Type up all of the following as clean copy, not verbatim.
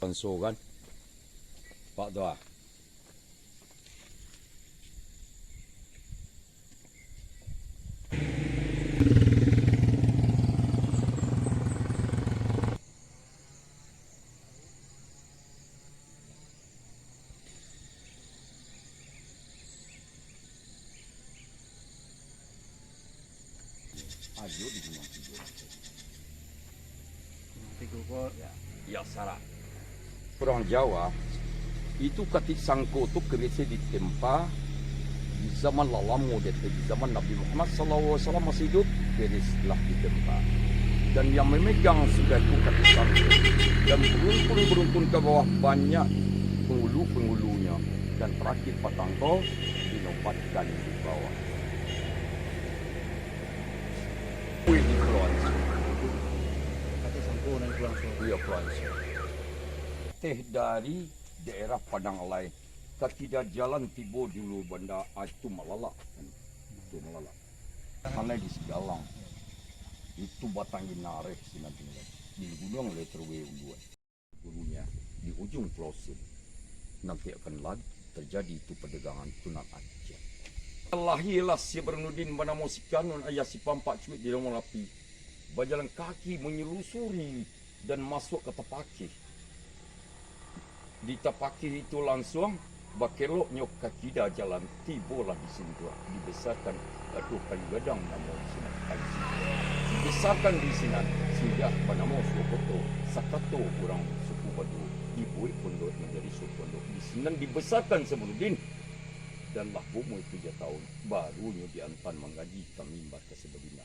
Panso kan. Pak doa. Ayo di rumah tidur. Tidur kok ya. Ya salah. Orang Jawa itu ketik sangko tu kerja ditempa di zaman lama di zaman Nabi Muhammad SAW masih hidup kerislah ditempa. Dan yang memegang sudah itu ketik sangko. Dan beruntun ke bawah banyak penghulu-penghulunya. Dan terakhir patangko dinobatkan di bawah. Wih, di keluar. Kata sangko dan pulang so. Dia keluar. Teh dari daerah Padang Alai. Ketidak jalan tiba dulu benda itu Malala. Itu Malala. Karena di Segalang. Itu batang inareh sinabingnya. Di gunung Leterwe Ungguan. Gurunya di ujung Plosin. Nanti akan lagi terjadi itu perdagangan tunan Aceh. Lahirlah si Bernudin mana musikanun ayah si pampak cuit di rumah api. Berjalan kaki menyelusuri dan masuk ke Tepakih. Di Tepakih itu langsung bakeloknya kaki dah jalan tibolah di sini tu dibesarkan aduh kayu gadang nama di sini dibesarkan di sini sudah nama Sokoto Sakato orang suku Badu dibuat pondok menjadi suku pondok di sini dibesarkan Sebeludin dan lah umur 3 tahun barunya diantar mengaji Tamimba ke Sebelina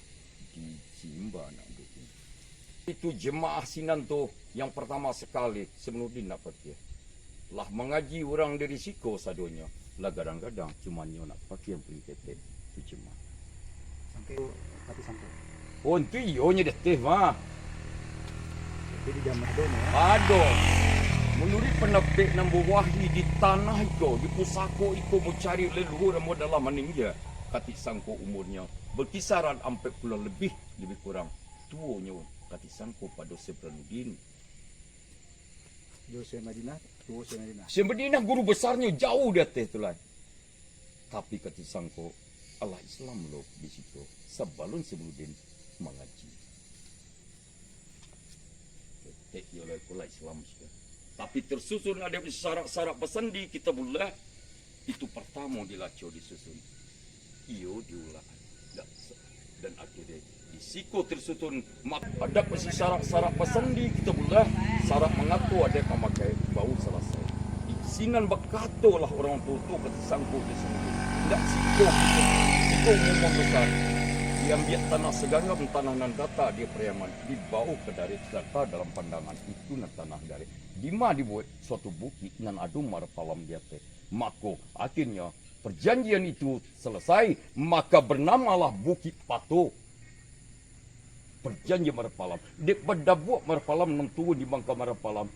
di Simba nak itu jemaah Sinan tu yang pertama sekali Sebeludin nak pergi lah mengaji orang dari Siko sadonya lah kadang-kadang cuma nyo nak pakai yang pergi ketek itu cuma Sampai kata sangko. oh itu ionya deteh mah Jadi di zaman itu ya. aduh menurut penepik nambu wahyi di tanah itu di pusako itu mencari leluhur yang dalam meninggal kati sangko umurnya berkisaran 40 lebih kurang tuanya kati sangko pada Sebeludin Jose Madinah, Jose Madinah. Sebedinah guru besarnya jauh di atas itulah. Tapi kata sangko Allah Islam loh di situ. Sebelum Sebeludin mengaji. Ketek oleh Allah Islam sudah. Tapi tersusun ada syarat-syarat pesendi kita boleh. Itu pertama dilaco disusun. Iyo diulah. Dan akhirnya Siko tersusun ada syarat-syarat pesendi kita boleh syarat mengaku ada pemakai bau selesai di sinan berkata lah orang tua kata sangko di sini tidak Siko ngomong besar dia ambil tanah seganggam tanah nan data dia Priaman dibawa ke dari data dalam pandangan itu nan tanah dari Dima dibuat suatu bukit nan adu marpalam dia teh mako akhirnya perjanjian itu selesai maka bernamalah Bukit Patu perjanjian Marpalam. Di pada buat Marpalam nang turun di bangka Marpalam.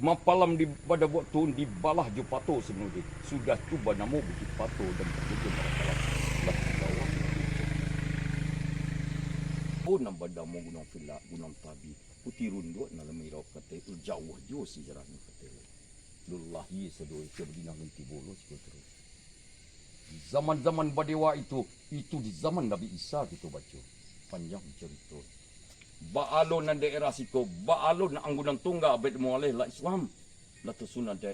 Marpalam di pada buat turun di balah Jupato sebenarnya. Sudah tu nama Bukit Pato dan perjanjian Marpalam. Lah bawah. Oh nambah damo gunung Villa, gunung Tabi. Putih runduk na lemiro kata itu jauh jo sejarahnya kata. Lullahi sedoi kebedinah nanti bolos terus. Di zaman-zaman Badewa itu di zaman Nabi Isa kita baca. Panjang cerita. Baalon na daerah Siko, baalon na anggunan tungga abad mualih la Islam. La tersunan de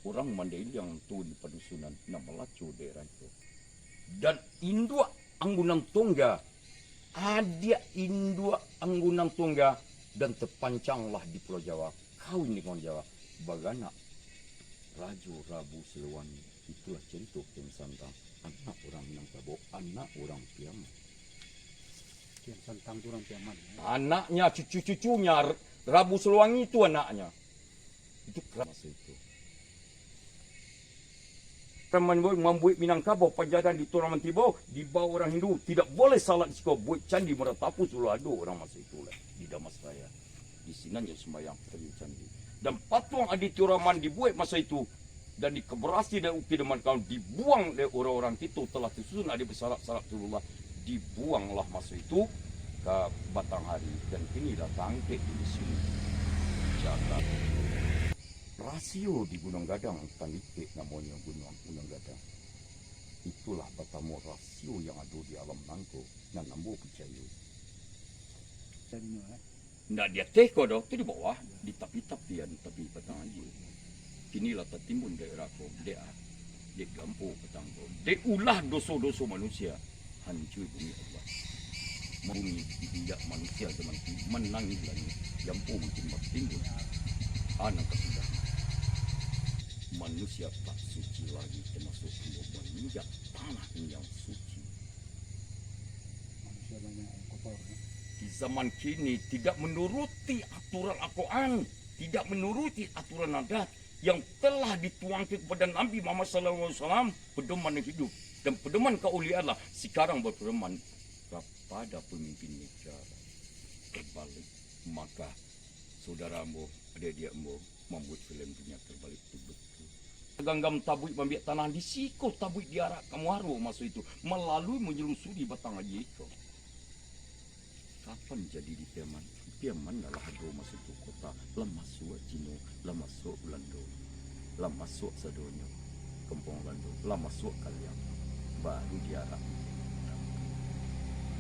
orang Mandai yang tu di padusunan na melacu daerah itu. Dan indua anggunan tungga, ada indua anggunan tungga dan terpancanglah di Pulau Jawa. Kau ini orang Jawa, bagana Rajo Rabu Silwani itulah cerita Kem Santang. Anak orang Minangkabau, anak orang Piaman. Kian Santang turang Piaman. Anaknya, cucu-cucunya, Rabu Seluwangi itu anaknya. Itu keras masa itu. Membuat Minangkabau, Pajaran di Turaman Tibau, di bawah orang Hindu. Tidak boleh salat di Siko. Buat candi Meratapu Sulado orang masa itu lah. Di Damas Raya. Di sini aja sembahyang pergi candi. Dan patung Adi Turaman dibuat masa itu. Dan dikeberasi dan uki deman kaum dibuang oleh orang-orang itu telah disusun ada bersarak-sarak Rasulullah. Dibuanglah masa itu ke Batanghari dan ini datang ke di sini. Jaga rasio di Gunung Gadang, Tanipek namanya Gunung Gadang. Itulah pertama rasio yang ada di alam nangko dan nambo percaya. Jadi Nggak dia teh kau dah tu di bawah, di tapi-tapian tapi petang aja. Kinilah tertimbun daerah kau, dia gampur petang kau, dia ulah dosa-dosa manusia, hancur bumi Allah. Bumi tidak manusia zaman itu menangis lagi, gampur mungkin bertimbun. Anak kesudah. Manusia tak suci lagi termasuk menginjak tanah yang suci. manusia banyak yang kotor. Di zaman kini tidak menuruti aturan Al-Quran, tidak menuruti aturan adat yang telah dituangkan kepada Nabi Muhammad SAW, pedoman hidup dan pedoman keauliaan lah sekarang berpedoman kepada pemimpin negara. Terbalik, maka saudaramu, adik-adikmu membuat film dunia terbalik itu betul. Ganggam tabuik membiak tanah di siko tabuik diarak kamuaru masuk itu melalui menyelusuri batang aja itu. Kapan jadi di Piaman? Piaman adalah ada masuk tu kota, lah masuk Cino, lah masuk Belanda, lah masuk Sadonya, Kampung Belanda, lah masuk Kaliang, baru diarak.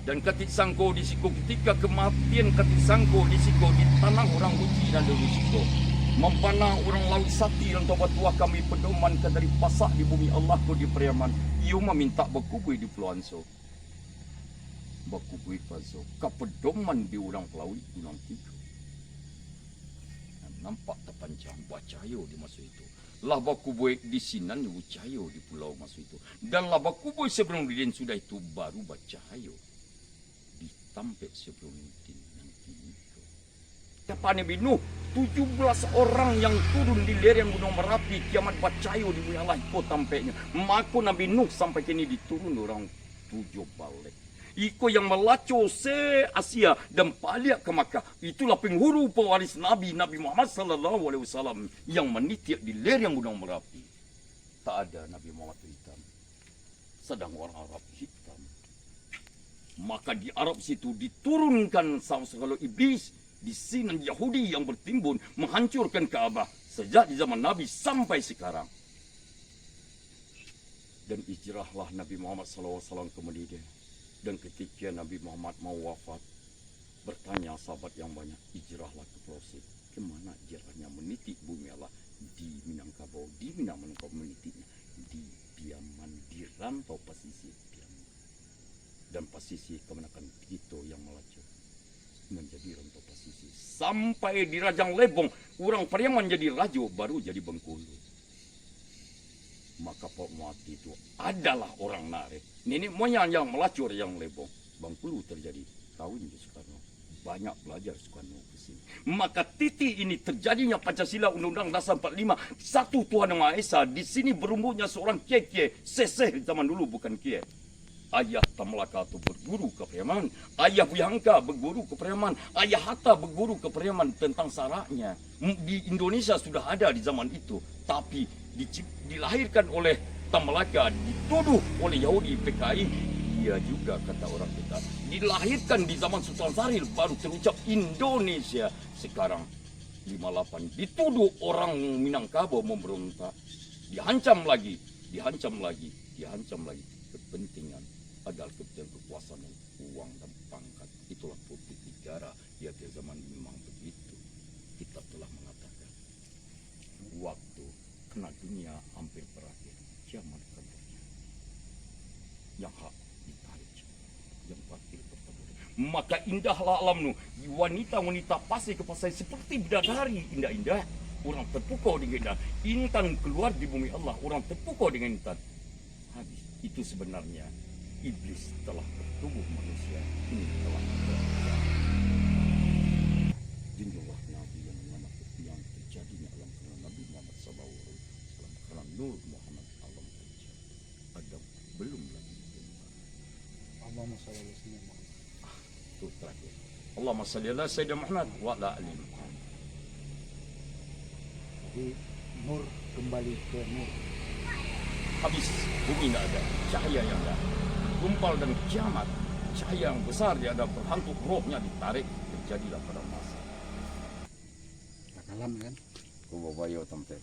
Dan ketik sangko di siko ketika kematian ketik sangko di siko di tanah orang Luci dan di siko. Mempanah orang laut sati dan tobat tua kami pedoman ke dari pasak di bumi Allah ko di Periaman. Ia meminta berkubui di Pulau Anso. Berkubui Paso. Kepedoman di orang pelaut Gunung Tiga. Nampak terpanjang bacayo di masa itu. Lah berkubui di Sinan bacayo di pulau masa itu. Dan lah berkubui sebelum didin sudah itu baru bacayo. Ditampek sebelum didin nanti itu. Siapa Nabi Nuh? 17 orang yang turun di lereng Gunung Merapi kiamat bacayo di bumi Allah itu tampaknya. Maka Nabi Nuh sampai kini diturun orang 7 balik. Iko yang melacur se Asia dan balik ke Makkah. Itulah penghulu pewaris Nabi Muhammad sallallahu alaihi wasallam yang menitiak di lereng Gunung Merapi. Tak ada Nabi Muhammad hitam. Sedang orang Arab hitam. Maka di Arab situ diturunkan segala iblis. Di sini Yahudi yang bertimbun menghancurkan Kaabah sejak di zaman Nabi sampai sekarang. Dan hijrahlah Nabi Muhammad SAW ke Madinah. Dan ketika Nabi Muhammad mau wafat, bertanya sahabat yang banyak, hijrahlah ke Pulau Sip. Kemana hijrahnya meniti bumi Allah? Di Minangkabau, di Minangkabau menitinya. Di Piaman, di rantau pasisir Piaman. Dan pasisir kemenakan itu yang melacur. Menjadi rantau pasisir. Sampai di Rajang Lebong, orang Periaman jadi rajo, baru jadi Bengkulu. Maka Pak Muati itu adalah orang Naret. Nenek moyang yang melacur yang Lebong. Bengkulu terjadi. Kawin di Soekarno. Banyak belajar Soekarno ke sini. Maka titik ini terjadinya Pancasila Undang-Undang Dasar 45. Satu Tuhan Yang Maha Esa. Di sini berumurnya seorang kiai seseh zaman dulu bukan kiai. Ayah Tamalaka itu berguru ke Periaman. Ayah Buyangka berguru ke Periaman. Ayah Hatta berguru ke Periaman tentang syaratnya. Di Indonesia sudah ada di zaman itu. Tapi dilahirkan oleh Tamalaka, dituduh oleh Yahudi PKI. Dia juga kata orang kita. Dilahirkan di zaman Sultan Syahrir baru terucap Indonesia. Sekarang 58 dituduh orang Minangkabau memberontak. Dihancam lagi. Kepentingan adalah kepentingan kekuasaan dan uang dan pangkat. Itulah politik negara. Ya di zaman memang begitu. Kita telah mengatakan waktu kena dunia hampir berakhir. Kiamat kabarnya. Yang hak ditarik, yang batil bertemu. Maka indahlah alam nu. Wanita-wanita pasir ke pasir seperti bidadari indah-indah. Orang terpukau dengan indah. Intan keluar di bumi Allah. Orang terpukau dengan intan. Habis. Itu sebenarnya iblis telah bertubuh manusia. Ini telah terjadi. Jinjaulah Nabi yang menganak yang terjadinya alam karena Nabi Muhammad SAW. Karena Nur Muhammad alam terjadi. Adam belum lagi dibentar. Allahumma shalli ala sayyidina Muhammad. Itu terakhir. Allahumma shalli ala sayyidina Muhammad wa ala ali Muhammad. Jadi nur kembali ke nur. Habis bumi tidak ada, cahaya yang ada. Gumpal dan kiamat, cahaya yang besar dia ada berhantu rohnya ditarik, terjadilah pada masa. Tak kalam kan? Kubabayo tamte.